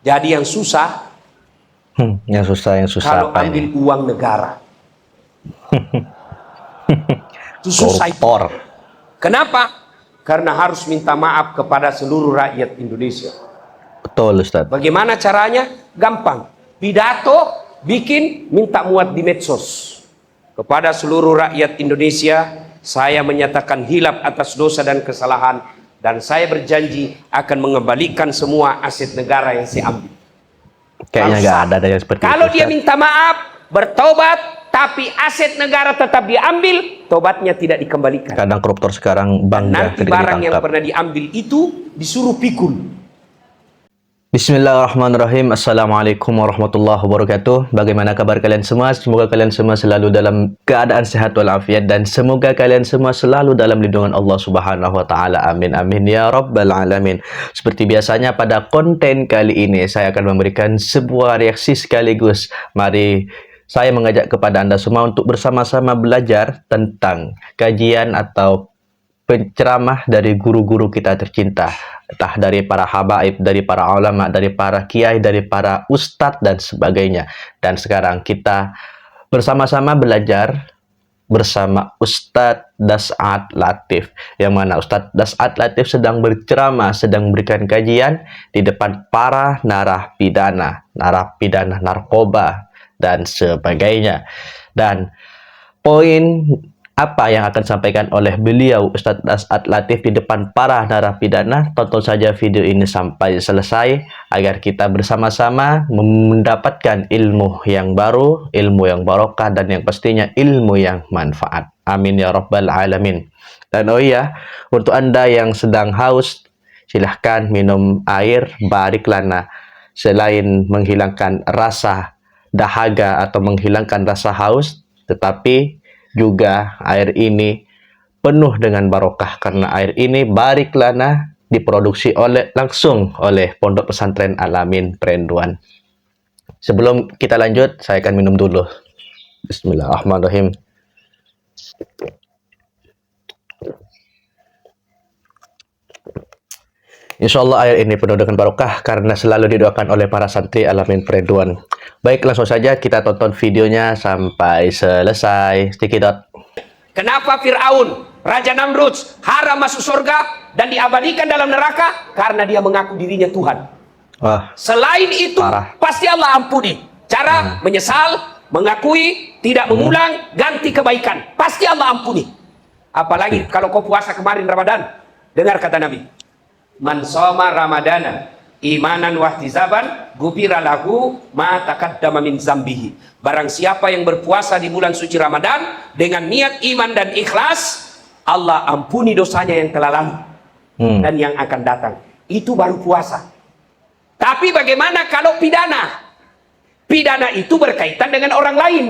Jadi yang susah, yang susah kalau apa ambil ini? uang negara. Itu susah itu. Koruptor. Kenapa? Karena harus minta maaf kepada seluruh rakyat Indonesia. Betul, Ustaz. Bagaimana caranya? Gampang. Pidato, bikin, minta muat di medsos. Kepada seluruh rakyat Indonesia, saya menyatakan hilaf atas dosa dan kesalahan. Dan saya berjanji akan mengembalikan semua aset negara yang saya ambil. Kayaknya nggak ada yang seperti Kalau itu, dia Ustaz. minta maaf, bertobat, tapi aset negara tetap diambil, tobatnya tidak dikembalikan. Kadang koruptor sekarang bangga Nanti ketika barang yang ditangkap. pernah diambil itu disuruh pikul. Bismillahirrahmanirrahim. Assalamualaikum warahmatullahi wabarakatuh. Bagaimana kabar kalian semua? Semoga kalian semua selalu dalam keadaan sehat walafiat, dan semoga kalian semua selalu dalam lindungan Allah Subhanahu wa taala. Amin amin ya rabbal alamin. Seperti biasanya pada konten kali ini saya akan memberikan sebuah reaksi sekaligus. Mari saya mengajak kepada Anda semua untuk bersama-sama belajar tentang kajian atau penceramah dari guru-guru kita tercinta, entah dari para habaib, dari para ulama, dari para kiai, dari para ustadz dan sebagainya. Dan sekarang kita bersama-sama belajar bersama Ustadz Das'ad Latif, yang mana Ustadz Das'ad Latif sedang berceramah, sedang memberikan kajian di depan para narapidana narkoba dan sebagainya. Dan poin apa yang akan disampaikan oleh beliau Ustadz Das'ad Latif di depan para narapidana, tonton saja video ini sampai selesai agar kita bersama-sama mendapatkan ilmu yang baru, ilmu yang barokah, dan yang pastinya ilmu yang manfaat. Amin ya rabbal alamin. Dan oh iya, untuk Anda yang sedang haus, silahkan minum air barik lana. Selain menghilangkan rasa dahaga atau menghilangkan rasa haus, tetapi juga air ini penuh dengan barokah, karena air ini barik lana diproduksi langsung oleh Pondok Pesantren Al-Amin Perenduan. Sebelum kita lanjut, saya akan minum dulu. Bismillahirrahmanirrahim. Insya Allah air ini penuh dengan barokah karena selalu didoakan oleh para santri Al-Amin Perenduan. Baik, langsung saja kita tonton videonya sampai selesai. Cekidot. Kenapa Fir'aun, Raja Namrud, haram masuk surga dan diabadikan dalam neraka? Karena dia mengaku dirinya Tuhan. Wah, Selain itu, parah. pasti Allah ampuni. Cara menyesal, mengakui, tidak mengulang, ganti kebaikan. Pasti Allah ampuni. Apalagi kalau kau puasa kemarin Ramadan. Dengar kata Nabi. Man shoma ramadana imanan wahtisaban gufira lahu ma taqaddama min zambihi. Barang siapa yang berpuasa di bulan suci Ramadan dengan niat iman dan ikhlas, Allah ampuni dosanya yang telah lalu dan yang akan datang. Itu baru puasa. Tapi bagaimana kalau pidana? Pidana itu berkaitan dengan orang lain.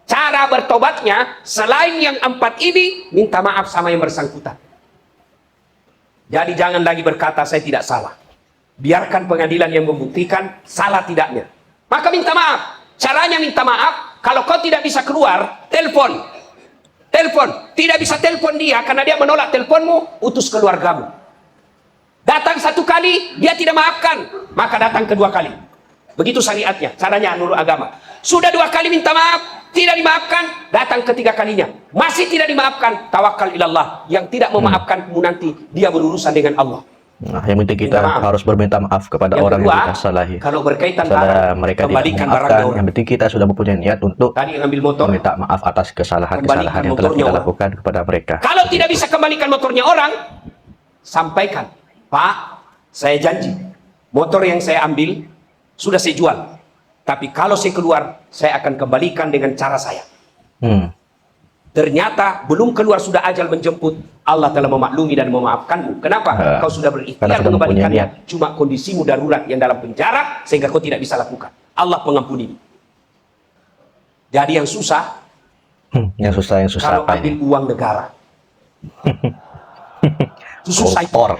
Cara bertobatnya selain yang 4 ini, minta maaf sama yang bersangkutan. Jadi jangan lagi berkata saya tidak salah. Biarkan pengadilan yang membuktikan salah tidaknya. Maka minta maaf. Caranya minta maaf, kalau kau tidak bisa keluar, telepon. Telepon. Tidak bisa telepon dia karena dia menolak teleponmu, utus keluargamu. Datang 1 kali, dia tidak maafkan, maka datang kedua kali. Begitu syariatnya, caranya menurut agama. Sudah 2 kali minta maaf, tidak dimaafkan, datang ketiga kalinya. Masih tidak dimaafkan, tawakal ilallah. Yang tidak memaafkanmu nanti, dia berurusan dengan Allah. Nah, yang penting kita harus berminta maaf kepada Yang orang kedua, yang kita salahi. kalau berkaitan Misalnya barang, mereka tidak kembalikan memaafkan, barangnya yang penting kita sudah mempunyai niat untuk Tadi yang ambil motor, meminta maaf atas kesalahan-kesalahan yang telah kita lakukan kepada mereka. kalau tidak bisa kembalikan motornya orang, sampaikan, Pak, saya janji, motor yang saya ambil, sudah saya jual. Tapi kalau saya keluar, saya akan kembalikan dengan cara saya. Ternyata belum keluar sudah ajal menjemput, Allah telah memaklumi dan memaafkanmu. Kenapa? Kau sudah berikhtiar mengembalikannya. Cuma kondisimu darurat yang dalam penjara, sehingga kau tidak bisa lakukan. Allah pengampuni. Jadi yang susah, Yang susah kalau apa ambil ini? uang negara. Itu susah itu. Koruptor.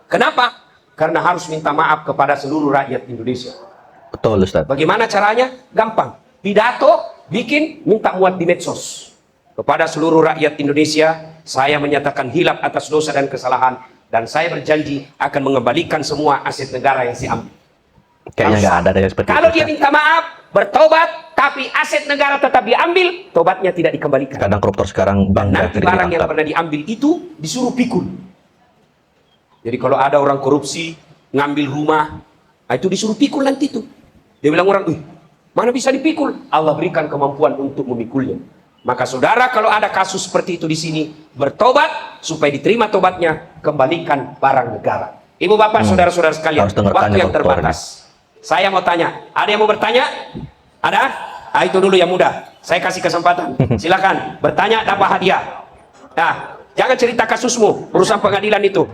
Kenapa? Karena harus minta maaf kepada seluruh rakyat Indonesia. Betul, Ustaz. Bagaimana caranya? Gampang. Pidato, bikin, minta muat di medsos. Kepada seluruh rakyat Indonesia, saya menyatakan hilaf atas dosa dan kesalahan. Dan saya berjanji akan mengembalikan semua aset negara yang saya ambil. Kayaknya nggak ada yang seperti Kalau itu, dia Ustaz. minta maaf, bertobat, tapi aset negara tetap diambil, tobatnya tidak dikembalikan. Kadang koruptor sekarang Dan bangga nanti ketika barang yang ditangkap. pernah diambil itu disuruh pikul. Jadi kalau ada orang korupsi, ngambil rumah, nah itu disuruh pikul nanti itu. Dia bilang orang, mana bisa dipikul? Allah berikan kemampuan untuk memikulnya. Maka saudara kalau ada kasus seperti itu di sini, bertobat supaya diterima tobatnya, kembalikan barang negara. Ibu bapak, saudara-saudara sekalian, Harus dengar waktu tanya yang dokter terbatas. Saya mau tanya, ada yang mau bertanya? Ada? Ah, itu dulu yang mudah. Saya kasih kesempatan. Silakan bertanya, dapat hadiah. Nah, jangan cerita kasusmu, urusan pengadilan itu.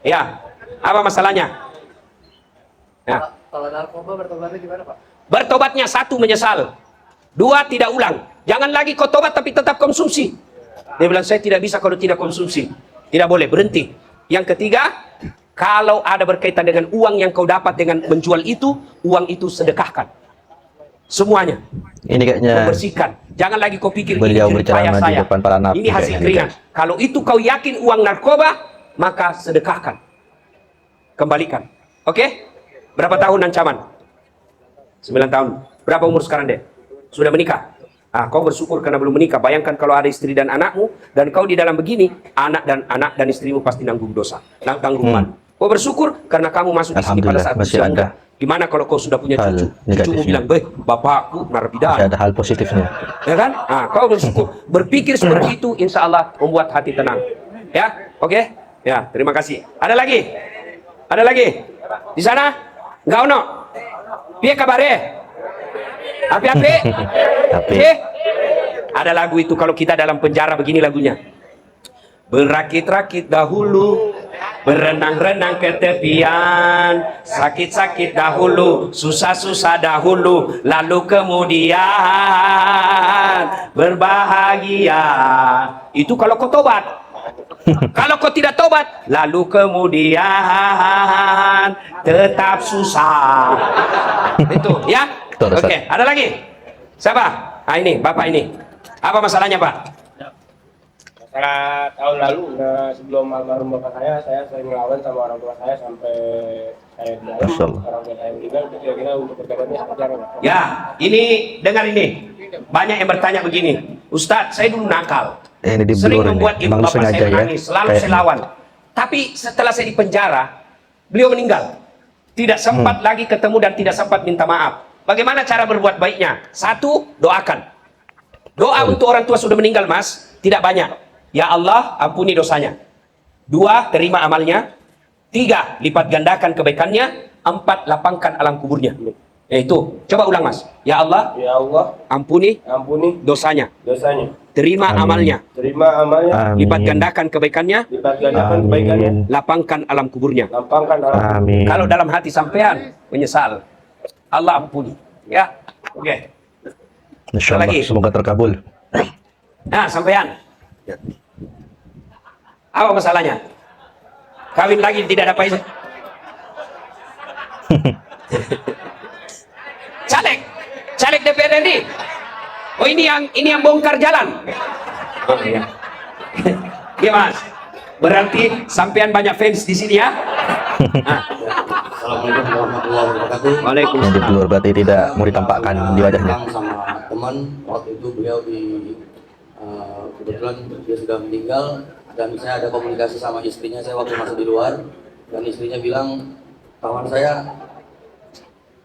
Ya, apa masalahnya? Ya. Kalau narkoba bertobatnya gimana, Pak? Bertobatnya satu, menyesal. Dua, tidak ulang. Jangan lagi kau tobat tapi tetap konsumsi. Dia bilang, saya tidak bisa kalau tidak konsumsi. Tidak boleh, berhenti. Yang ketiga, kalau ada berkaitan dengan uang yang kau dapat dengan menjual itu, uang itu sedekahkan. Semuanya. Ini kayaknya Membersihkan. Jangan lagi kau pikir ini beliau jerih payah berceramah di saya. depan para napi Ini hasil kayaknya, keringat. guys. Kalau itu kau yakin uang narkoba, maka sedekahkan. Kembalikan. Oke? Berapa tahun ancaman? 9 tahun. Berapa umur sekarang deh? Sudah menikah? Ah, kau bersyukur karena belum menikah. Bayangkan kalau ada istri dan anakmu, dan kau di dalam begini, anak dan istrimu pasti nanggung dosa, tanggung malu. Kau bersyukur karena kamu masuk di sini pada saat Alhamdulillah, masih usia ada muda. Gimana kalau kau sudah punya hal cucu? Cucumu negatifnya. bilang, bapakku Masih narapidana. ada hal positifnya. Ya kan? Ah, kau bersyukur. Berpikir seperti itu, insya Allah membuat hati tenang. Ya, oke? Ya, terima kasih. Ada lagi? Ada lagi? Di sana? Enggak ono? Piye kabare? Api-api? Tapi Ada lagu itu kalau kita dalam penjara begini lagunya. Berakit-rakit dahulu, berenang-renang ke tepian, sakit-sakit dahulu, susah-susah dahulu, lalu kemudian berbahagia. Itu kalau kau tobat. Kalau kau tidak tobat, lalu kemudian tetap susah. Itu ya. Betul, Ustaz. Oke, ada lagi? Siapa? Ah, ini, Bapak ini. Apa masalahnya, Pak? Masalah tahun lalu, sebelum almarhum bapak saya sering melawan sama orang tua saya sampai saya di dalam. Masya Allah. Orang tua saya meninggal, kira-kira untuk bertobatnya seperti apa, Pak? Ya, ini dengar ini. Banyak yang bertanya begini, Ustadz, saya dulu nakal. ini di Sering blur ini. membuat ibu Emang bapak sengaja saya ya. menangis, selalu Kayak- saya lawan. Tapi setelah saya di penjara, beliau meninggal. Tidak sempat lagi ketemu dan tidak sempat minta maaf. Bagaimana cara berbuat baiknya? Satu, doakan. Doa untuk orang tua sudah meninggal, Mas, tidak banyak. Ya Allah, ampuni dosanya. Dua, terima amalnya. Tiga, lipat gandakan kebaikannya. Empat, lapangkan alam kuburnya. Yaitu, coba ulang, Mas. Ya Allah, Ya Allah, ampuni ampuni dosanya. dosanya, Terima Amin. amalnya. terima amalnya, Amin. Lipat gandakan kebaikannya. lipat gandakan kebaikannya, Amin. Lapangkan alam kuburnya. lampangkan alam. Amin. Kalau dalam hati sampean menyesal, Allah ampuni. Ya, oke. Insya Allah, lagi. semoga terkabul. Nah, sampean. Apa masalahnya? Kawin lagi tidak dapat izin. Caleg DPR RI. Oh, ini yang bongkar jalan. Oh iya. Iya, Mas. Berarti sampean banyak fans di sini ya? Nah. Assalamualaikum warahmatullahi wabarakatuh. Yang di Waalaikumsalam. blur berarti tidak mau ditampakkan di wajahnya. Datang sama teman waktu itu beliau kebetulan dia sudah meninggal dan saya ada komunikasi sama istrinya. Saya waktu masih di luar dan istrinya bilang kawan saya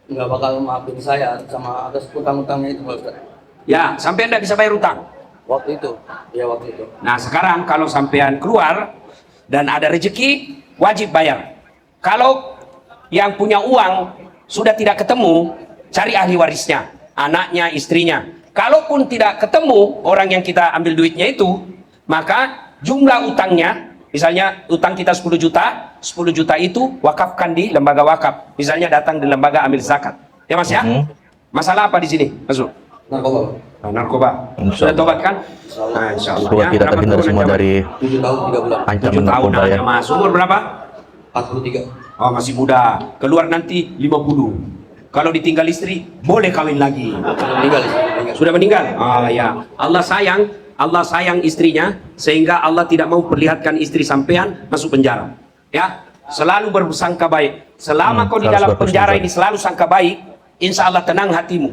nggak bakal maafin saya sama atas utang-utangnya itu, Pak Ustaz. Ya, sampean tidak bisa bayar utang. Waktu itu, ya waktu itu. Nah, sekarang kalau sampean keluar dan ada rezeki, wajib bayar. Kalau yang punya uang sudah tidak ketemu, cari ahli warisnya, anaknya, istrinya. Kalaupun tidak ketemu orang yang kita ambil duitnya itu, maka jumlah utangnya, misalnya utang kita 10 juta, 10 juta itu wakafkan di lembaga wakaf. Misalnya datang di lembaga ambil zakat. Ya, Mas ya? Masalah apa di sini? Masuk. Narkoba, Pak. Nah, narkoba. Insya Sudah Allah. tobat kan? Nah, insya Allah. Semoga kita Berapa terhindar tahun semua ancaman? dari 7 tahun 3 bulan, 7 ancaman tahun narkoba ya. aja, Mas. Umur berapa? 43. Oh, masih muda. Keluar nanti 50. Kalau ditinggal istri, boleh kawin lagi. Meninggal, meninggal. Sudah meninggal? Oh ya. Allah sayang istrinya sehingga Allah tidak mau perlihatkan istri sampean masuk penjara. Ya. selalu bersangka baik. Selama kau di Harus dalam berhusnuzon. penjara ini selalu sangka baik, insya Allah tenang hatimu.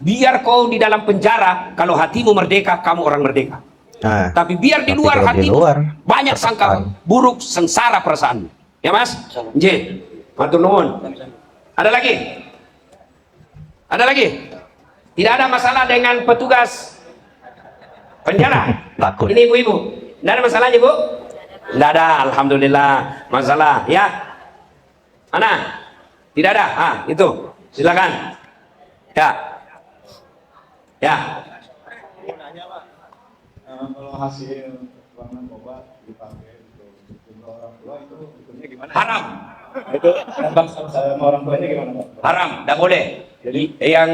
Biar kau di dalam penjara, kalau hatimu merdeka, kamu orang merdeka. Nah, Tapi biar di Tapi luar kalau di hatimu luar, banyak sangka buruk, sengsara perasaanmu. Ya Mas? J. Matur nuwun. Ada lagi? Ada lagi? Tidak ada masalah dengan petugas penjara. Takut. Ini ibu-ibu. Tidak ada masalahnya, Bu? Tidak ada, alhamdulillah. Masalah, ya. Mana? Tidak ada. Ah, itu. Silakan. Ya. Ya. Kalau hasil uang narkoba dipakai untuk jumlah orang tua itu hukumnya gimana? Haram. Itu dampak sama orang tuanya gimana, Pak? Haram, tidak boleh. Jadi yang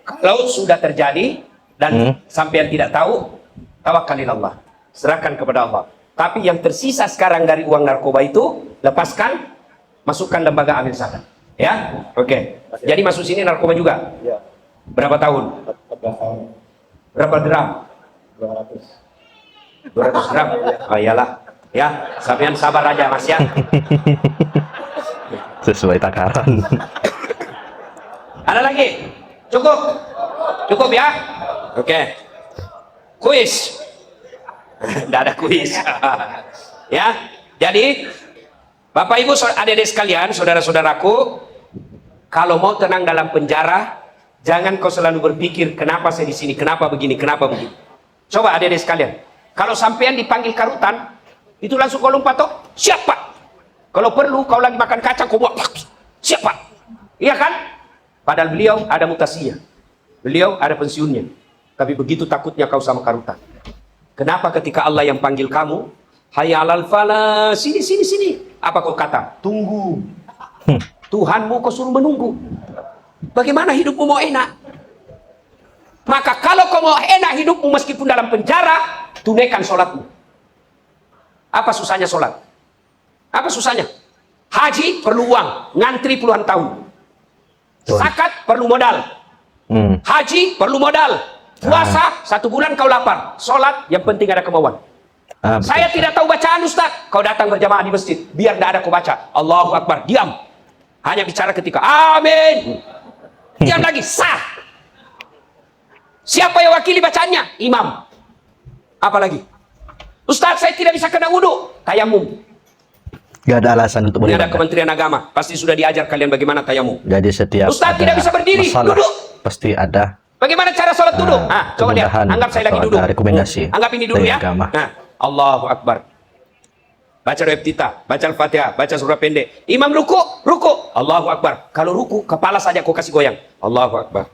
kalau sudah terjadi dan sampean tidak tahu, tawakkalillah, serahkan kepada Allah. Tapi yang tersisa sekarang dari uang narkoba itu lepaskan, masukkan lembaga amil zakat. Ya, oke. Jadi masuk sini narkoba juga. Iya, Berapa tahun? 14 tahun, Berapa gram? 200. 200 gram. Oh iyalah. Ya, sampean sabar aja Mas ya. sesuai takaran. Ada lagi? Cukup? Cukup ya? Oke. Kuis. Tidak ada kuis. Ya. Jadi, Bapak Ibu, adik-adik sekalian, saudara-saudaraku, kalau mau tenang dalam penjara, jangan kau selalu berpikir kenapa saya di sini, kenapa begini, kenapa begini. Coba adik-adik sekalian, kalau sampean dipanggil ke rutan, itu langsung kau lompat toh, siapa? Kalau perlu kau lagi makan kacang, kau buat siapa? Iya kan? Padahal beliau ada mutasinya, beliau ada pensiunnya. Tapi begitu takutnya kau sama karutan. Kenapa ketika Allah yang panggil kamu, hayya 'alal falah, sini sini sini, apa kau kata? Tunggu. Tuhanmu kau suruh menunggu. Bagaimana hidupmu mau enak? Maka kalau kau mau enak hidupmu meskipun dalam penjara, tunaikan sholatmu. Apa susahnya sholat? Apa susahnya? Haji perlu uang, ngantri puluhan tahun. Zakat perlu modal. Haji perlu modal. Puasa 1 bulan kau lapar. Sholat yang penting ada kemauan. Saya tidak tahu bacaan Ustaz. Kau datang berjamaah di masjid, biar tidak ada kau baca Allahu Akbar, diam. Hanya bicara ketika amin. Diam lagi, sah. Siapa yang wakili bacanya? Imam. Apalagi? Ustaz, saya tidak bisa kena wudhu. Tayamum. Gak ada alasan untuk Ini ada beribadah. Kementerian Agama. Pasti sudah diajar kalian bagaimana tayamum. Jadi setiap Ustaz ada tidak bisa berdiri, masalah, duduk. pasti ada Bagaimana cara sholat duduk? Coba lihat. kemudahan Anggap saya lagi atau duduk. ada rekomendasi Anggap ini dulu dari ya. agama. Nah, Allahu Akbar. Baca doa iftitah, baca Al-Fatihah, baca surah pendek. Imam ruku, ruku. Allahu Akbar. Kalau ruku, kepala saja kau kasih goyang. Allahu Akbar.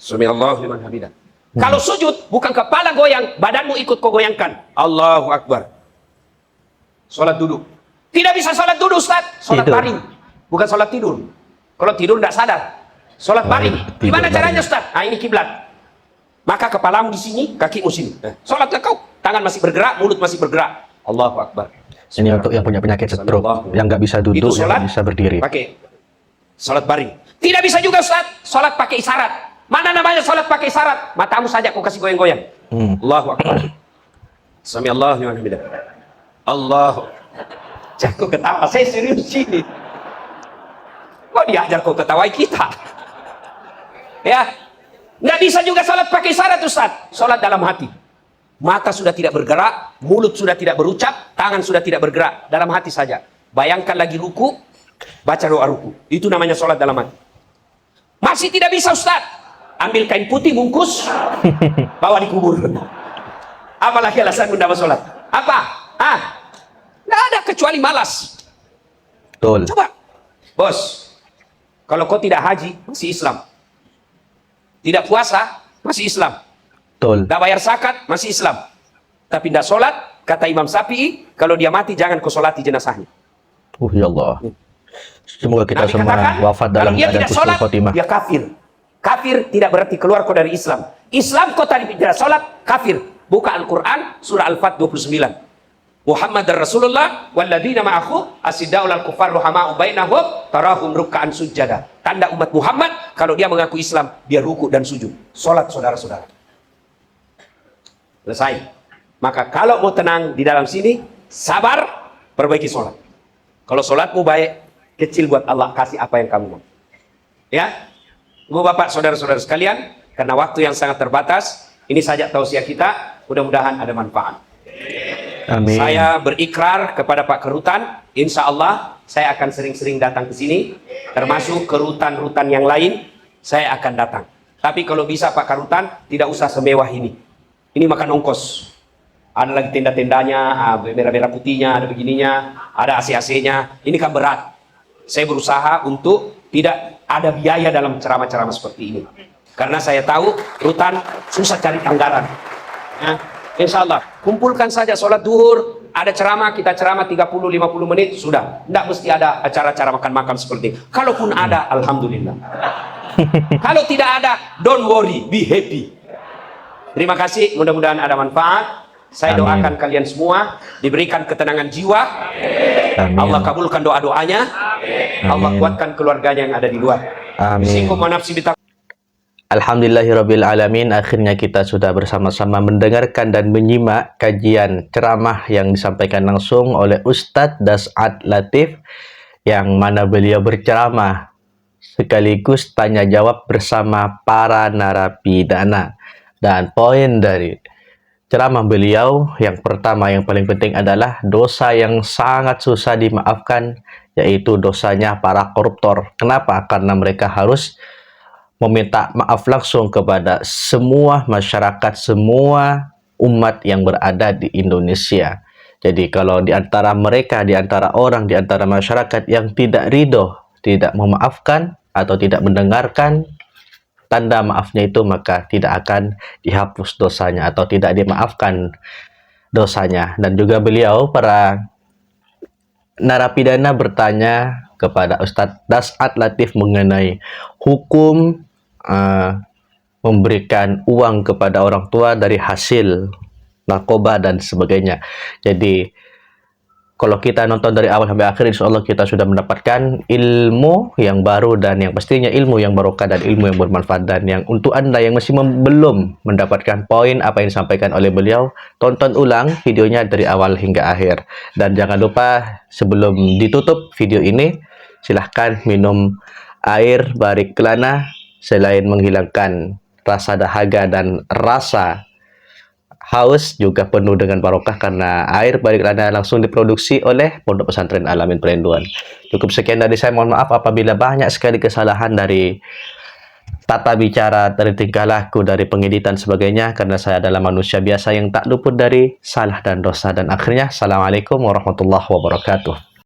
Sami'allahu liman hamidah. Kalau sujud, bukan kepala goyang, badanmu ikut kau goyangkan. Allahu Akbar. Sholat duduk. Tidak bisa sholat duduk, Ustaz. Sholat Tidur. baring. Bukan sholat tidur. Kalau tidur tidak sadar. Sholat baring. tidur Gimana baring. caranya, Ustaz? Nah, ini kiblat. Maka kepalamu di sini, kakimu sini. Sholatlah kau. Tangan masih bergerak, mulut masih bergerak. Allahu Akbar. Ini untuk yang punya penyakit stroke, yang nggak bisa duduk, Itu yang sholat nggak bisa berdiri. pakai sholat baring. Tidak bisa juga, Ustaz. Sholat pakai isyarat. Mana namanya sholat pakai isyarat? Matamu saja kau kasih goyang-goyang. Allahu Akbar. Sami'allahu liman hamidah. Allahu. Jangan kau ketawa, saya serius sini. Kok diajar kau ketawai kita? Ya, nggak bisa juga sholat pakai isyarat, Ustaz. Sholat dalam hati. Mata sudah tidak bergerak, mulut sudah tidak berucap, tangan sudah tidak bergerak, dalam hati saja. Bayangkan lagi ruku, baca doa ruku. Itu namanya sholat dalam hati. Masih tidak bisa, Ustaz. Ambil kain putih, bungkus, bawa dikubur. Apalagi alasan tidak mau sholat? Apa? Nggak ada kecuali malas. Betul. Coba, bos. Kalau kau tidak haji, masih Islam. Tidak puasa, masih Islam. Betul. Tidak bayar zakat, masih Islam. Tapi tidak sholat, kata Imam Syafi'i, kalau dia mati jangan kau sholati jenazahnya. Ya Allah. Semoga kita Nabi semua katakan, wafat dalam kalau dia keadaan tidak husnul sholat, khotimah. dia kafir. Kafir tidak berarti keluar kau dari Islam. Islam kau tadi tidak sholat, kafir. Buka Al-Quran, surah Al-Fat 29. Muhammad Rasulullah walladzina ma'ahu asiddaul al-kufar ruhama'u bainahum tarahum ruk'an sujada. Tanda umat Muhammad, kalau dia mengaku Islam, dia ruku dan sujud. Sholat, saudara-saudara. Selesai. Maka kalau mau tenang di dalam sini, sabar, perbaiki sholat. Kalau sholatmu baik, kecil buat Allah, kasih apa yang kamu mau. Ya, Ibu Bapak, saudara-saudara sekalian, karena waktu yang sangat terbatas, ini saja tausiah kita, mudah-mudahan ada manfaat. Amin. Saya berikrar kepada Pak Kerutan, insya Allah saya akan sering-sering datang ke sini, termasuk ke rutan-rutan yang lain, saya akan datang. Tapi kalau bisa Pak Kerutan, tidak usah semewah ini. Ini makan ongkos. Ada lagi tenda-tendanya, merah-merah putihnya, ada begininya, ada AC-AC-nya. Ini kan berat. Saya berusaha untuk tidak ada biaya dalam ceramah-ceramah seperti ini. Karena saya tahu rutan susah cari anggaran. Ya. Insya Allah, kumpulkan saja sholat duhur, ada ceramah, kita ceramah 30-50 menit, sudah. Tidak mesti ada acara-acara makan-makan seperti ini. Kalaupun ada, Alhamdulillah. Kalau tidak ada, don't worry, be happy. Terima kasih, mudah-mudahan ada manfaat. Saya Amin. doakan kalian semua, diberikan ketenangan jiwa. Amin. Allah kabulkan doa-doanya. Allah Amin. kuatkan keluarganya yang ada di luar. Amin. Bisikum wa nafsi bitaqwa. Alhamdulillahirrabbilalamin, akhirnya kita sudah bersama-sama mendengarkan dan menyimak kajian ceramah yang disampaikan langsung oleh Ustadz Das'ad Latif, yang mana beliau berceramah sekaligus tanya jawab bersama para narapidana. Dan poin dari ceramah beliau yang pertama, yang paling penting adalah dosa yang sangat susah dimaafkan, yaitu dosanya para koruptor. Kenapa? Karena mereka harus meminta maaf langsung kepada semua masyarakat, semua umat yang berada di Indonesia. Jadi kalau di antara mereka, di antara orang, di antara masyarakat yang tidak ridho, tidak memaafkan atau tidak mendengarkan tanda maafnya itu, maka tidak akan dihapus dosanya atau tidak dimaafkan dosanya. Dan juga beliau, para narapidana, bertanya kepada Ustadz Das'ad Latif mengenai hukum memberikan uang kepada orang tua dari hasil narkoba dan sebagainya. Jadi kalau kita nonton dari awal sampai akhir, insya Allah kita sudah mendapatkan ilmu yang baru, dan yang pastinya ilmu yang barokah dan ilmu yang bermanfaat. Dan yang untuk Anda yang masih belum mendapatkan poin apa yang disampaikan oleh beliau, tonton ulang videonya dari awal hingga akhir. Dan jangan lupa, sebelum ditutup video ini, silahkan minum air Barik Kelana. Selain menghilangkan rasa dahaga dan rasa haus, juga penuh dengan barokah karena air Barik Kelana langsung diproduksi oleh Pondok Pesantren Al-Amin Perenduan. Cukup sekian dari saya, mohon maaf apabila banyak sekali kesalahan dari tata bicara, dari tingkah laku, dari pengeditan sebagainya, karena saya adalah manusia biasa yang tak luput dari salah dan dosa. Dan akhirnya, Assalamualaikum warahmatullahi wabarakatuh.